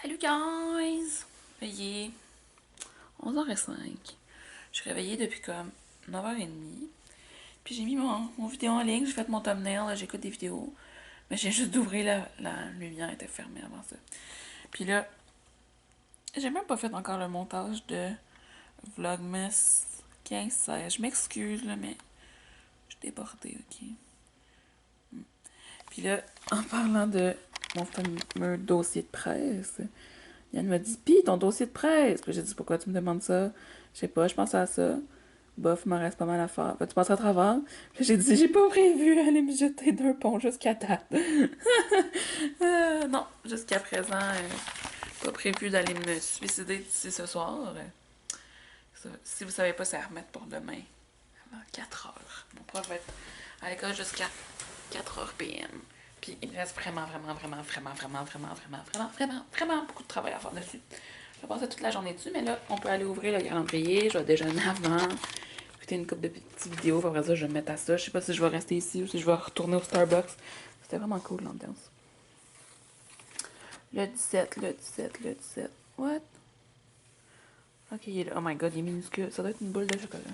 Salut guys! Il est 11h05. Je suis réveillée depuis comme 9h30. Puis j'ai mis mon vidéo en ligne, j'ai fait mon thumbnail, j'écoute des vidéos. Mais j'ai juste d'ouvrir la lumière, était fermée avant ça. Puis là, j'ai même pas fait encore le montage de Vlogmas 15-16. Je m'excuse là, mais je suis débordée, ok? Puis là, en parlant de mon fameux dossier de presse, Yann m'a dit, pis ton dossier de presse. Puis j'ai dit, pourquoi tu me demandes ça? Je sais pas, je pense à ça. Bof, il m'en reste pas mal à faire. Tu passes à travers? Puis j'ai dit, j'ai pas prévu aller me jeter d'un pont jusqu'à date. Non, jusqu'à présent, pas prévu d'aller me suicider d'ici ce soir. Si vous savez pas, c'est à remettre pour demain. À 4 heures. Mon prof va être à l'école jusqu'à 4 heures PM. Puis il me reste vraiment beaucoup de travail à faire dessus. Je vais passer toute la journée dessus, mais là, on peut aller ouvrir le calendrier. Je vais déjeuner avant, écouter une couple de petites vidéos. Après ça, je vais me mettre à ça. Je sais pas si je vais rester ici ou si je vais retourner au Starbucks. C'était vraiment cool l'ambiance. Le 17. What? Ok, il est là. Oh my god, il est minuscule. Ça doit être une boule de chocolat.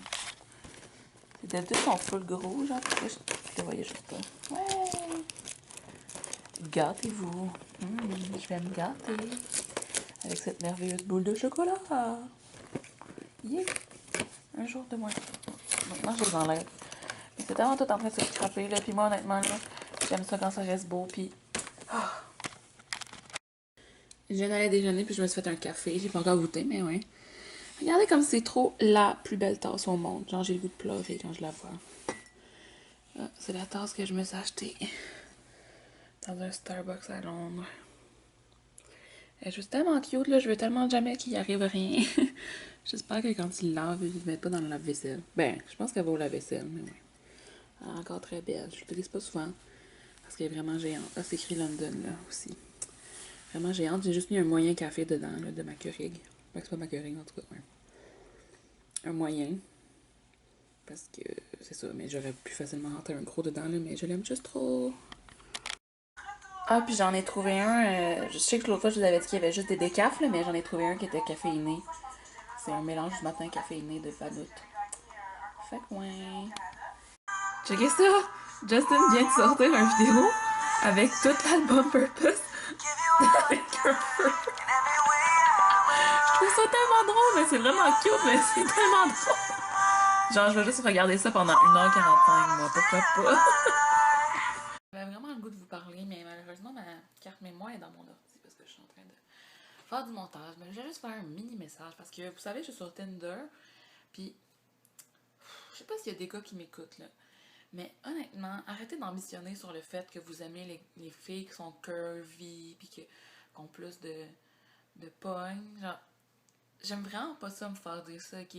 D'habitude, ils sont full gros, genre. Je le voyais juste pas. Ouais! Gâtez-vous. Je vais me gâter avec cette merveilleuse boule de chocolat. Yeah! Un jour de moins. Maintenant, je les enlève. Mais c'est tellement tout en train de se scraper, là. Puis moi, honnêtement, là, j'aime ça quand ça reste beau. Puis. Je viens d'aller déjeuner, puis je me suis fait un café. J'ai pas encore goûté, mais ouais. Regardez comme c'est trop la plus belle tasse au monde. Genre, j'ai le goût de pleurer quand je la vois. Ah, c'est la tasse que je me suis achetée dans un Starbucks à Londres. Elle est juste tellement cute, là. Je veux tellement jamais qu'il y arrive rien. J'espère que quand ils lavent, ils ne mettent pas dans le lave-vaisselle. Ben, je pense qu'elle va au lave-vaisselle, mais ouais. Elle est encore très belle. Je l'utilise pas souvent parce qu'elle est vraiment géante. Ah, c'est écrit London, là, aussi. Vraiment géante. J'ai juste mis un moyen café dedans, là, de ma Keurig. Fait que c'est pas ma Keurig, en tout cas, ouais. Un moyen. Parce que c'est ça, mais j'aurais pu facilement rentrer un gros dedans, là, mais je l'aime juste trop. Ah, puis j'en ai trouvé un. Je sais que l'autre fois, je vous avais dit qu'il y avait juste des décafs, là, mais j'en ai trouvé un qui était caféiné. C'est un mélange du matin caféiné de Vanout. Fait que ouais. Checkez ça! Justin vient de sortir une vidéo avec tout l'album Purpose avec un feu. Je trouve ça tellement drôle, mais c'est vraiment cute, mais c'est tellement drôle. Genre, je vais juste regarder ça pendant 1h45, moi, pourquoi pas? J'avais vraiment le goût de vous parler, mais malheureusement, ma carte mémoire est dans mon ordi parce que je suis en train de faire du montage. Mais je vais juste faire un mini message parce que, vous savez, je suis sur Tinder, puis je sais pas s'il y a des gars qui m'écoutent, là. Mais honnêtement, arrêtez d'ambitionner sur le fait que vous aimez les filles qui sont curvy, puis qui ont plus de pogne. Genre, j'aime vraiment pas ça me faire dire ça, ok?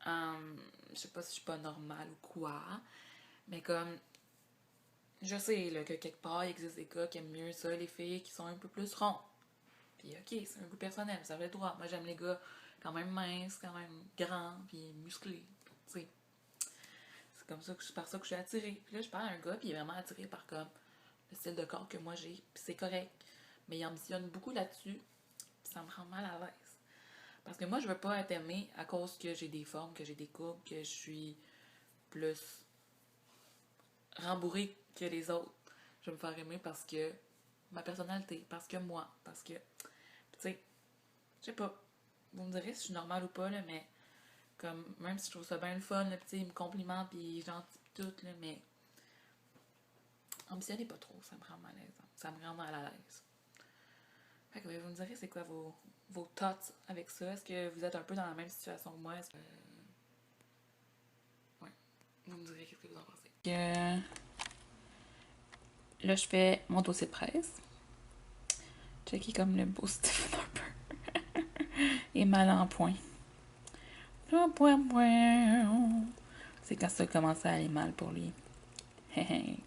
Je sais pas si je suis pas normale ou quoi, mais comme, je sais là, que quelque part, il existe des gars qui aiment mieux ça, les filles qui sont un peu plus ronds. Puis ok, c'est un goût personnel, ça va le droit. Moi, j'aime les gars quand même minces, quand même grands, puis musclés, tu sais. C'est comme ça que c'est par ça que je suis attirée. Puis là, je parle à un gars, puis il est vraiment attiré par comme le style de corps que moi j'ai, puis c'est correct. Mais il ambitionne beaucoup là-dessus, puis ça me rend mal à l'aise. Parce que moi, je veux pas être aimée à cause que j'ai des formes, que j'ai des courbes, que je suis plus rembourrée que les autres. Je veux me faire aimer parce que ma personnalité, parce que moi, parce que, tu sais, je sais pas. Vous me direz si je suis normale ou pas, là, mais comme, même si je trouve ça bien le fun, là, pis il me complimente, pis il est gentil pis tout, là, mais ambitionnez pas trop, ça me rend mal à l'aise. Ça me rend mal à l'aise. Fait que vous me direz c'est quoi vos thoughts avec ça? Est-ce que vous êtes un peu dans la même situation que moi? Est-ce que... Ouais. Vous me direz qu'est-ce que vous en pensez. Là, je fais mon dossier de presse. Checker comme le beau Stephen Harper. Et mal en point. C'est quand ça commence à aller mal pour lui. Fait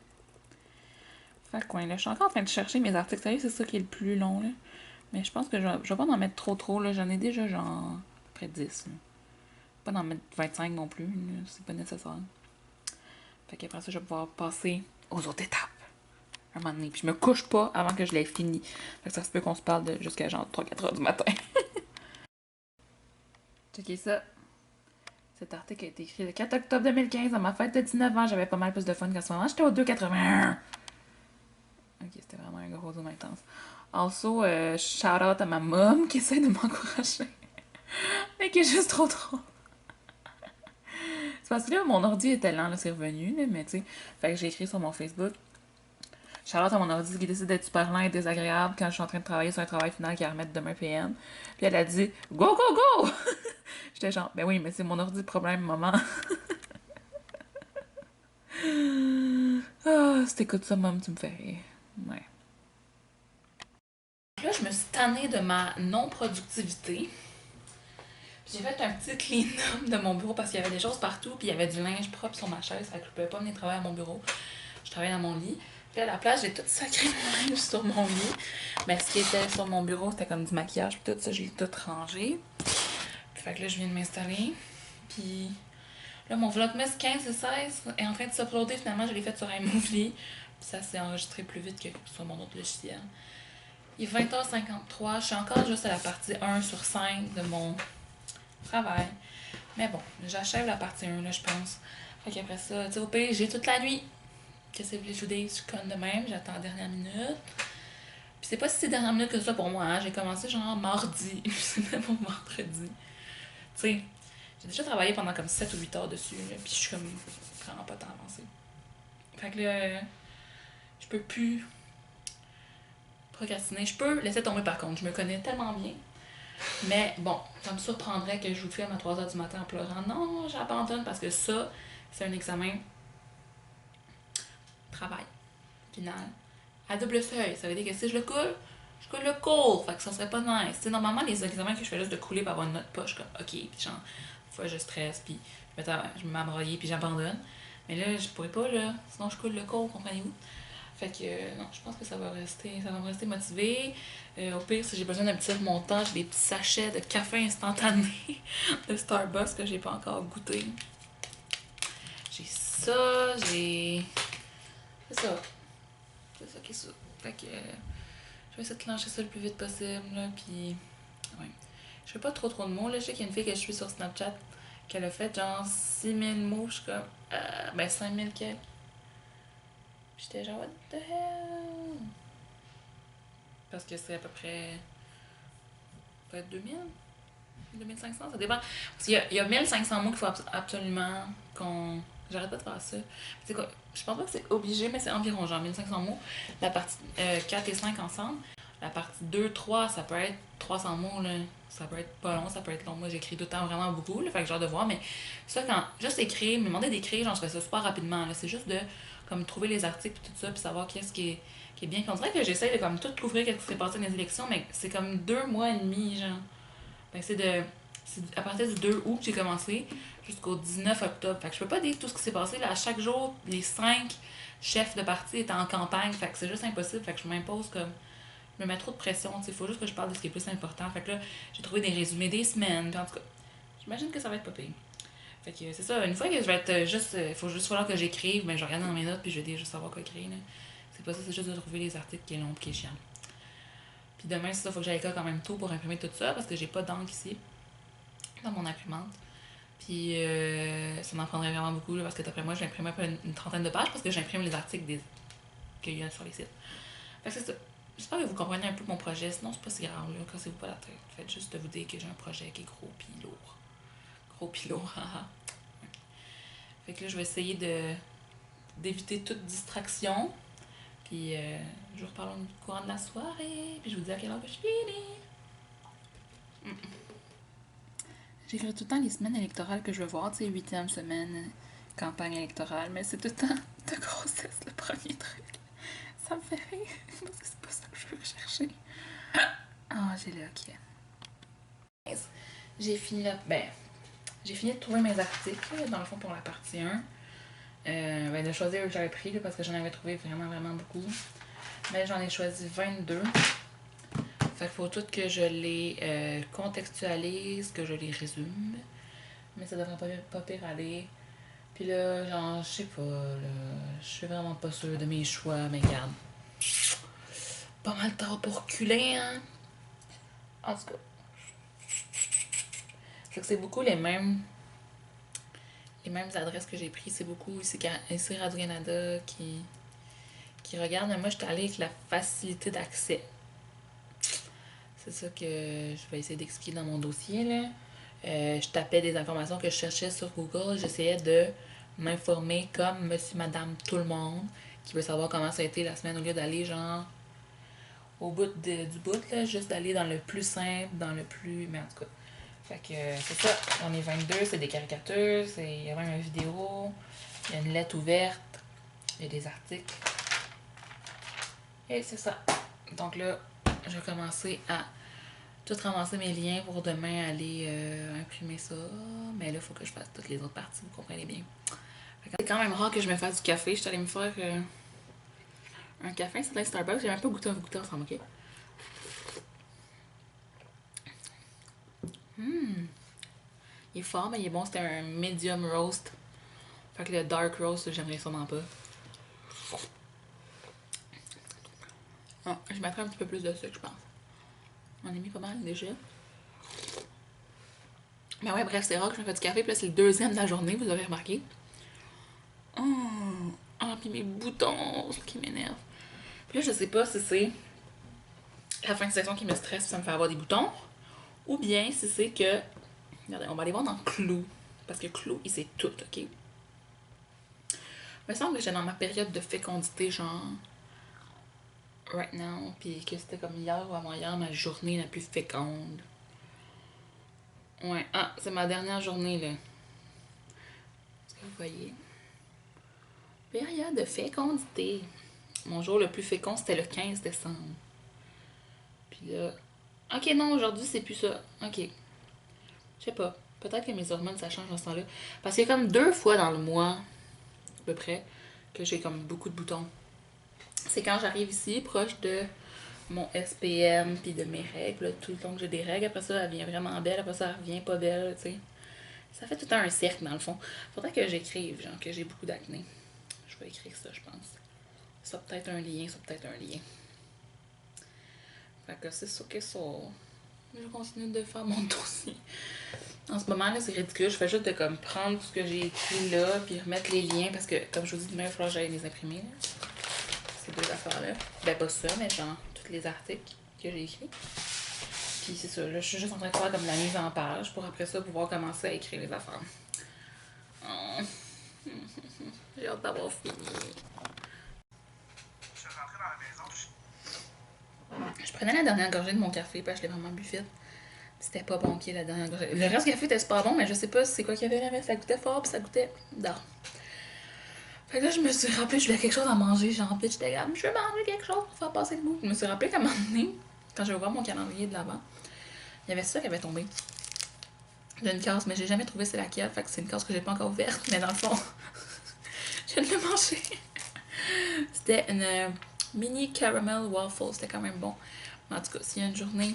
que là, je suis encore en train de chercher mes articles. Sérieux, c'est ça qui est le plus long, là. Mais je pense que je vais pas en mettre trop, là. J'en ai déjà, genre, à peu près 10, là. Pas d'en mettre 25 non plus, là. C'est pas nécessaire. Fait qu'après ça, je vais pouvoir passer aux autres étapes. un moment donné. Puis je me couche pas avant que je l'ai fini. Fait que ça se peut qu'on se parle de jusqu'à genre 3-4 heures du matin. Checkez ça. Cet article a été écrit le 4 octobre 2015, à ma fête de 19 ans. J'avais pas mal plus de fun qu'à ce moment. J'étais au 2,81. Ok, c'était vraiment un gros zoom intense. Also, shout out à ma mom qui essaie de m'encourager. Mais qui est juste trop drôle. C'est parce que là, mon ordi était lent, là, c'est revenu, là, mais tu sais. Fait que j'ai écrit sur mon Facebook. Charlotte à mon ordi qui décide d'être super lent et désagréable quand je suis en train de travailler sur un travail final qui va remettre demain PM. Puis elle a dit go, go, go! J'étais genre, ben oui, mais c'est mon ordi problème, maman. Ah, si t'écoutes ça, maman, tu me fais rire. Ouais. Là, je me suis tannée de ma non-productivité. J'ai fait un petit clean-up de mon bureau parce qu'il y avait des choses partout, puis il y avait du linge propre sur ma chaise, fait que je pouvais pas venir travailler à mon bureau. Je travaillais dans mon lit. Puis à la place, j'ai tout sacré mon linge sur mon lit. Mais ce qui était sur mon bureau, c'était comme du maquillage, puis tout ça, j'ai tout rangé. Puis fait que là, je viens de m'installer. Puis là, mon Vlogmas 15 et 16 est en train de s'uploader. Finalement, je l'ai fait sur iMovie. Puis ça s'est enregistré plus vite que sur mon autre logiciel. Il est 20h53. Je suis encore juste à la partie 1 sur 5 de mon travail. Mais bon, j'achève la partie 1, là, je pense. Fait qu'après ça, tu sais, au pire, j'ai toute la nuit. Qu'est-ce que vous voulez que je vous dise? Je conne de même, j'attends la dernière minute. Puis c'est pas si c'est dernière minute que ça pour moi, hein. J'ai commencé genre mardi, puis c'était mon vendredi. Tu sais, j'ai déjà travaillé pendant comme 7 ou 8 heures dessus, là, puis je suis comme vraiment pas tant avancée. Fait que là, je peux plus procrastiner. Je peux laisser tomber par contre, je me connais tellement bien. Mais bon, ça me surprendrait que je vous filme à 3 heures du matin en pleurant. Non, j'abandonne parce que ça, c'est un examen travail final à double feuille. Ça veut dire que si je le coule, je coule le cours. Fait que ça serait pas nice. T'sais, normalement, les examens que je fais juste de couler pour avoir une note poche, comme ok, puis genre, fois je stresse, puis je me m'embrouille, puis j'abandonne. Mais là, je pourrais pas, là. Sinon, je coule le cours, comprenez-vous? Fait que non, je pense que ça va me rester motivé. Au pire, si j'ai besoin d'un petit montage, j'ai des petits sachets de café instantané de Starbucks que j'ai pas encore goûté. J'ai ça, j'ai. C'est ça. C'est ça qui est ça. Fait que je vais essayer de clencher ça le plus vite possible, là, puis ouais. Je fais pas trop de mots, là. Je sais qu'il y a une fille que je suis sur Snapchat qu'elle a fait genre 6000 mots, je suis comme, ben 5000 quelques. J'étais genre, what the hell? Parce que c'est à peu près, peut-être 2000, 2500, ça dépend. Parce qu'il y a 1500 mots qu'il faut absolument qu'on. J'arrête pas de faire ça. C'est quoi? Je pense pas que c'est obligé, mais c'est environ genre 1500 mots. La partie 4 et 5 ensemble. La partie 2, 3, ça peut être 300 mots, là. Ça peut être pas long, ça peut être long. Moi, j'écris tout le temps vraiment beaucoup, là. Fait que j'ai hâte de voir. Mais ça, quand juste écrire, me demander d'écrire, j'en fais ça super rapidement, là. C'est juste de comme trouver les articles et tout ça, puis savoir qu'est-ce qui est bien. Puis on dirait que j'essaie de comme tout couvrir qu'est-ce qui s'est passé dans les élections, mais c'est comme 2 mois et demi, genre. Fait que c'est à partir du 2 août que j'ai commencé jusqu'au 19 octobre. Fait que je peux pas dire tout ce qui s'est passé. Là, à chaque jour, les 5 chefs de parti étaient en campagne. Fait que c'est juste impossible. Fait que je m'impose comme. Je me mets trop de pression. Il faut juste que je parle de ce qui est plus important. Fait que là, j'ai trouvé des résumés des semaines. Puis en tout cas, j'imagine que ça va être pas pire. Fait que c'est ça. Une fois que je vais être juste. Il faut juste falloir que j'écrive. Ben, je regarde dans mes notes. Puis je vais dire juste savoir quoi écrire. Là. C'est pas ça. C'est juste de trouver les articles qui est long et qui est chiant. Puis demain, c'est ça. Faut que j'aille à l'école quand même tôt pour imprimer tout ça. Parce que j'ai pas d'encre ici. Dans mon imprimante. Puis ça m'en prendrait vraiment beaucoup là, parce que d'après moi, je vais imprimer une trentaine de pages parce que j'imprime les articles qu'il y a sur les sites. Fait que c'est ça. J'espère que vous comprenez un peu mon projet, sinon c'est pas si grave, là, cassez-vous pas la tête. Faites juste de vous dire que j'ai un projet qui est gros pis lourd. Gros pis lourd, haha. Fait que là, je vais essayer d'éviter toute distraction. Puis je vous reparle au courant de la soirée. Puis je vous dis à quelle heure que je finis. J'écris tout le temps les semaines électorales que je veux voir, tu sais, 8e semaine, campagne électorale, mais c'est tout le temps de grossesse, le premier truc. Ça me fait rire, parce que c'est pas ça que je veux rechercher. Ah, j'ai le ok. J'ai fini j'ai fini de trouver mes articles, dans le fond, pour la partie 1. De choisir que j'avais pris, là, parce que j'en avais trouvé vraiment, vraiment beaucoup. Mais j'en ai choisi 22. Fait qu'il faut tout que je les contextualise, que je les résume. Mais ça devrait pas pire aller. Puis là, genre, je sais pas, là, je suis vraiment pas sûre de mes choix, mais regarde. pas mal tard pour reculer, hein. En tout cas. Fait que c'est beaucoup les mêmes adresses que j'ai prises. C'est beaucoup ici Radio-Canada qui regarde. Mais moi, j'étais allée avec la facilité d'accès. C'est ça que je vais essayer d'expliquer dans mon dossier, là. Je tapais des informations que je cherchais sur Google. J'essayais de m'informer comme monsieur, madame, tout le monde qui veut savoir comment ça a été la semaine au lieu d'aller genre au bout du bout, là, juste d'aller dans le plus simple, dans le plus... Mais en tout cas, fait que c'est ça. On est 22, c'est des caricatures, il y a même une vidéo, il y a une lettre ouverte, il y a des articles. Et c'est ça. Donc là, je vais commencer à tout ramasser mes liens pour demain aller imprimer ça. Mais là, il faut que je fasse toutes les autres parties, vous comprenez bien. C'est quand même rare que je me fasse du café. Je suis allée me faire un café, c'est un Starbucks. J'ai même pas goûté ensemble, ok? Il est fort, mais il est bon. C'était un medium roast. Fait que le dark roast, j'aimerais sûrement pas. Ah, je mettrais un petit peu plus de sucre, je pense. On a mis pas mal déjà. Mais ouais, bref, c'est rare que je me fais du café. Puis là, c'est le deuxième de la journée, vous aurez remarqué. Puis mes boutons, ce qui m'énerve. Puis là, je sais pas si c'est la fin de saison qui me stresse, ça me fait avoir des boutons. Ou bien si c'est que... Regardez, on va aller voir dans Clou. Parce que Clou, il sait tout, ok? Il me semble que j'étais dans ma période de fécondité, genre... Right now. Puis que c'était comme hier ou avant-hier, ma journée la plus féconde. Ouais, ah, c'est ma dernière journée, là. Est-ce que vous voyez? Période de fécondité. Mon jour le plus fécond, c'était le 15 décembre. Puis là... Ok, non, aujourd'hui, c'est plus ça. Ok. Je sais pas. Peut-être que mes hormones, ça change dans ce temps-là. Parce qu'il y a comme 2 fois dans le mois, à peu près, que j'ai comme beaucoup de boutons. C'est quand j'arrive ici, proche de mon SPM, puis de mes règles. Là, tout le temps que j'ai des règles, après ça, elle vient vraiment belle. Après ça, elle revient pas belle, tu sais. Ça fait tout un cercle, dans le fond. Faudrait que j'écrive, genre, que j'ai beaucoup d'acné. Je vais écrire ça, je pense. Ça peut-être un lien, ça peut-être un lien. Fait que c'est ça que ça... Je continue de faire mon dossier. En ce moment, là, c'est ridicule. Je fais juste de comme prendre ce que j'ai écrit là, puis remettre les liens, parce que, comme je vous dis, demain, il va falloir que j'aille les imprimer. Là. Ces 2 affaires-là. Ben, pas ça, mais genre, tous les articles que j'ai écrits. Puis c'est ça, là, je suis juste en train de faire comme la mise en page pour après ça pouvoir commencer à écrire les affaires. Oh. J'ai hâte d'avoir fini. Je prenais la dernière gorgée de mon café, puis je l'ai vraiment bu vite. C'était pas bon, ok, la dernière gorgée. Le reste du café était super bon, mais je sais pas c'est quoi qu'il y avait là, mais ça goûtait fort, puis ça goûtait d'or. Fait que là, je me suis rappelé, je voulais quelque chose à manger. J'ai envie, j'étais comme, je veux manger quelque chose pour faire passer le goût. Je me suis rappelé qu'à un moment donné, quand j'ai ouvert mon calendrier de l'avant, il y avait ça qui avait tombé. D'une case, mais j'ai jamais trouvé c'est laquelle. Fait que c'est une case que j'ai pas encore ouverte, mais dans le fond, je viens de le manger. C'était une mini caramel waffle. C'était quand même bon. Mais en tout cas, s'il y a une journée,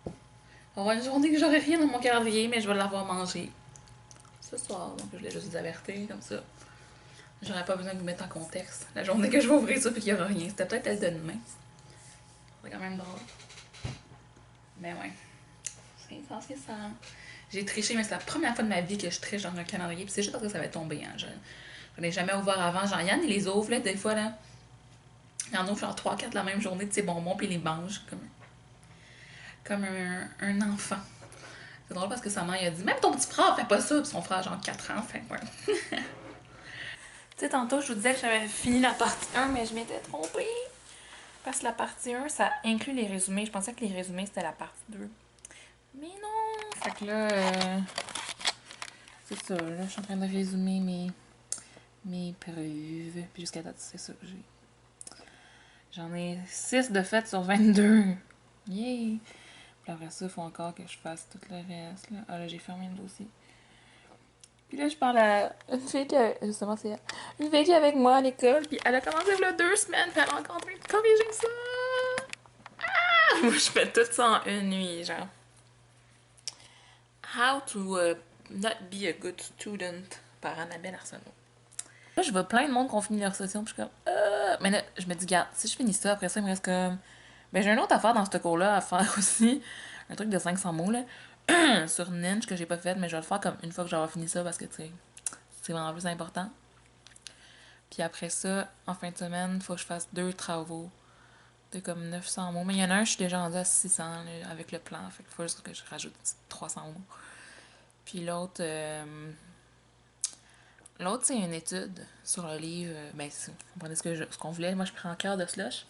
on va avoir une journée que j'aurai rien dans mon calendrier, mais je vais l'avoir mangé ce soir. Donc, je voulais juste vous avertir comme ça. J'aurais pas besoin de vous mettre en contexte. La journée que je vais ouvrir ça puis qu'il y aura rien. C'était peut-être elle de demain. C'est quand même drôle. Mais ouais. C'est ça. J'ai triché, mais c'est la première fois de ma vie que je triche dans un calendrier. Puis c'est juste parce que ça va tomber. Hein. Je n'ai jamais ouvert avant. Genre, Yann, il les ouvre, là, des fois, là. Il en ouvre genre 3-4 la même journée de ses bonbons, puis il les mange comme un enfant. C'est drôle parce que sa mère, il a dit, même ton petit frère fait pas ça. Puis son frère a genre 4 ans, fait ouais. Tu sais, tantôt, je vous disais que j'avais fini la partie 1, mais je m'étais trompée. Parce que la partie 1, ça inclut les résumés. Je pensais que les résumés, c'était la partie 2. Mais non! Fait que là, c'est ça. Là, je suis en train de résumer mes preuves. Puis jusqu'à date, c'est ça que j'ai. J'en ai 6 de fait sur 22. Yay! Puis après ça, il faut encore que je fasse tout le reste. Là. Ah là, j'ai fermé le dossier. Puis là, je parle à une fille qui a... Justement, c'est elle. Une fille qui est avec moi à l'école. Puis elle a commencé il y a 2 semaines. Puis elle a encore en train de corriger ça. Ah! Moi, je fais tout ça en une nuit, genre. How to not be a good student par Annabelle Arsenault. Là, je vois plein de monde qui ont fini leur session. Puis je suis comme... Mais là, je me dis, regarde, si je finis ça, après ça, il me reste comme Ben, j'ai une autre affaire dans ce cours-là à faire aussi. Un truc de 500 mots, là. Sur Ninja que j'ai pas fait, mais je vais le faire comme une fois que j'aurai fini ça parce que, tu sais, c'est vraiment plus important. Puis après ça, en fin de semaine, il faut que je fasse 2 travaux de comme 900 mots. Mais il y en a un, je suis déjà rendue à 600 là, avec le plan. Fait qu'il faut juste que je rajoute 300 mots. Puis l'autre, c'est une étude sur le livre. Ben, on prenait ce qu'on voulait. Moi, je prends un quart de slush.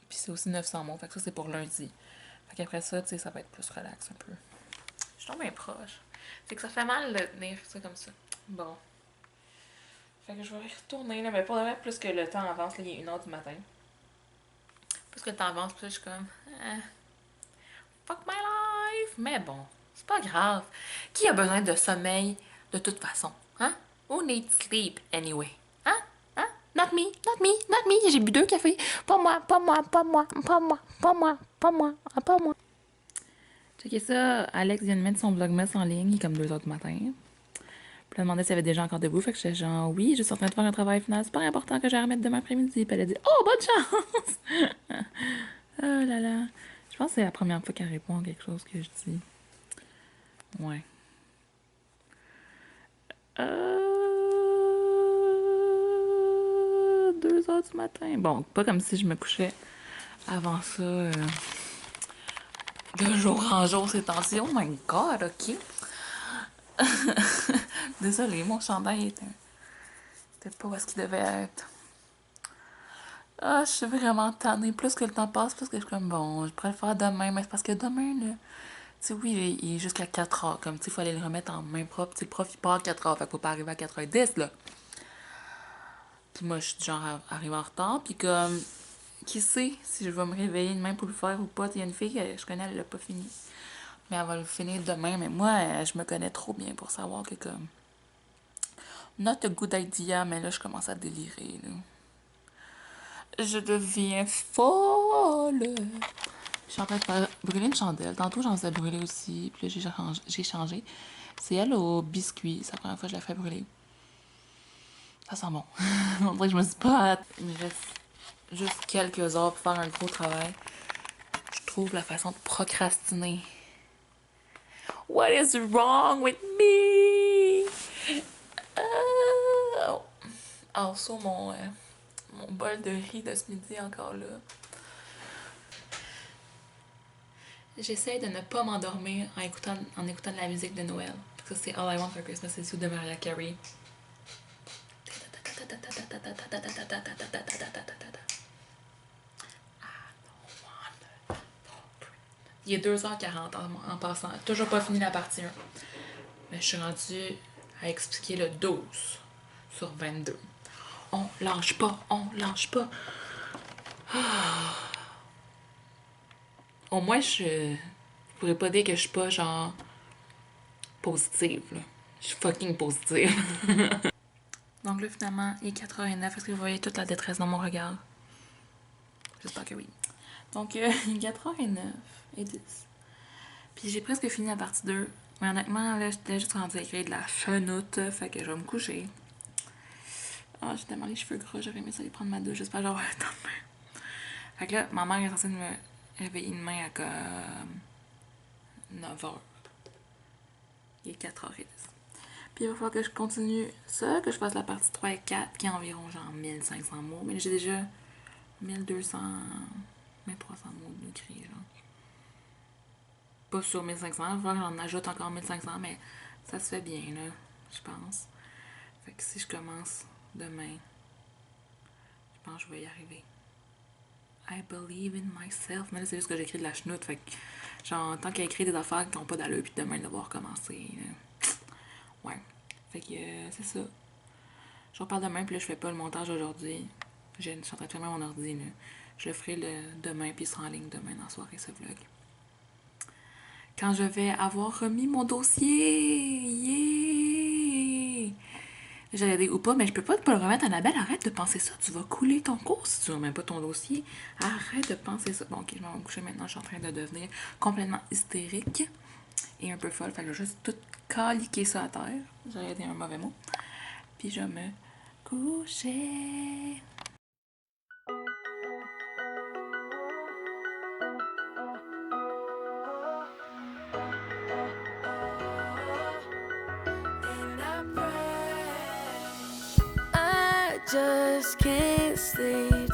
Puis c'est aussi 900 mots. Fait que ça, c'est pour lundi. Fait qu'après ça, tu sais, ça va être plus relax un peu. Je tombe bien proche. C'est que ça fait mal de tenir ça comme ça. Bon. Fait que je vais y retourner, là. Mais pour le vrai, plus que le temps avance, là, il est 1h du matin. Plus que le temps avance, plus je suis comme... fuck my life! Mais bon, c'est pas grave. Qui a besoin de sommeil de toute façon? Hein? Who needs sleep anyway? Hein? Hein? Not me, not me, not me. J'ai bu 2 cafés. Pas moi, pas moi, pas moi, pas moi, pas moi, pas moi, pas moi. Checkez ça, Alex vient de mettre son vlogmas en ligne, il est comme 2h du matin. Puis elle demandait s'il y avait des gens encore debout, fait que j'étais genre, oui, je suis en train de faire un travail final super important que j'ai à remettre demain après-midi. Puis elle a dit, oh, bonne chance! Oh là là. Je pense que c'est la première fois qu'elle répond à quelque chose que je dis. Ouais. 2h du matin. Bon, pas comme si je me couchais avant ça. De jour en jour ces temps-ci. Oh my god, ok. Désolée, mon chandail était pas où est-ce qu'il devait être. Ah, je suis vraiment tannée. Plus que le temps passe, plus que je suis comme, bon, je pourrais le faire demain. Mais c'est parce que demain, là, tu sais, oui, il est jusqu'à 4h. Comme, tu sais, il faut aller le remettre en main propre. Tu sais, le prof, il part à 4h. Fait qu'il faut pas arriver à 4h10, là. Puis moi, je suis genre arrivée en retard. Puis comme, qui sait si je vais me réveiller demain pour le faire ou pas. Il y a une fille que je connais, elle l'a pas fini. Mais elle va le finir demain. Mais moi, je me connais trop bien pour savoir que comme... Not a good idea, mais là, je commence à délirer, là. Je deviens folle. Je suis en train de faire brûler une chandelle. Tantôt, j'en faisais brûler aussi. Puis là, j'ai changé. C'est elle au biscuit. C'est la première fois que je la fais brûler. Ça sent bon. On dirait que je me suis pas... Il me reste juste quelques heures pour faire un gros travail. Je trouve la façon de procrastiner. What is wrong with me? Oh. Also, mon bol de riz de ce midi encore là. J'essaie de ne pas m'endormir en écoutant de la musique de Noël. Ça, c'est All I Want for Christmas is You de Mariah Carey. Il est 2h40 en passant. Toujours pas fini la partie 1. Mais je suis rendue à expliquer le 12 sur 22. On lâche pas, on lâche pas. Au moins, je pourrais pas dire que je suis pas genre positive. Là. Je suis fucking positive. Donc là, finalement, il est 4h09. Est-ce que vous voyez toute la détresse dans mon regard? J'espère que oui. Donc, il est 4h09 et 10. Puis j'ai presque fini la partie 2. Mais honnêtement, là, j'étais juste rendue à écrire de la chenoute. Fait que je vais me coucher. Ah, j'ai tellement les cheveux gras. J'aurais aimé ça aller prendre ma douche. J'espère que j'aurai le temps demain. Fait que là, ma mère est censée me réveiller demain à comme 9h. Il est 4h10. Puis il va falloir que je continue ça, que je fasse la partie 3 et 4, qui est environ genre 1500 mots. Mais j'ai déjà 1200, 1300 mots d'écrit, genre. Pas sur 1500, il va falloir que j'en ajoute encore 1500, mais ça se fait bien, là, je pense. Fait que si je commence demain, je pense que je vais y arriver. I believe in myself. Mais là, c'est juste que j'écris de la chenoute. Fait que, genre, tant qu'à écrire des affaires qui n'ont pas d'allure, puis demain, devoir commencer. Ouais. Fait que, c'est ça. Je reparle demain, puis là, je fais pas le montage aujourd'hui. Je suis en train de fermer mon ordi, là. Je le ferai demain, puis il sera en ligne demain dans la soirée, ce vlog. Quand je vais avoir remis mon dossier. Yeah! J'allais dire ou pas, mais je peux pas le remettre. Annabelle, arrête de penser ça. Tu vas couler ton cours si tu remets pas ton dossier. Arrête de penser ça. Bon, ok, je vais me coucher maintenant. Je suis en train de devenir complètement hystérique et un peu folle. Fait que je vais juste tout caliquer ça à terre. J'aurais dit un mauvais mot. Puis je me coucher. just can't stay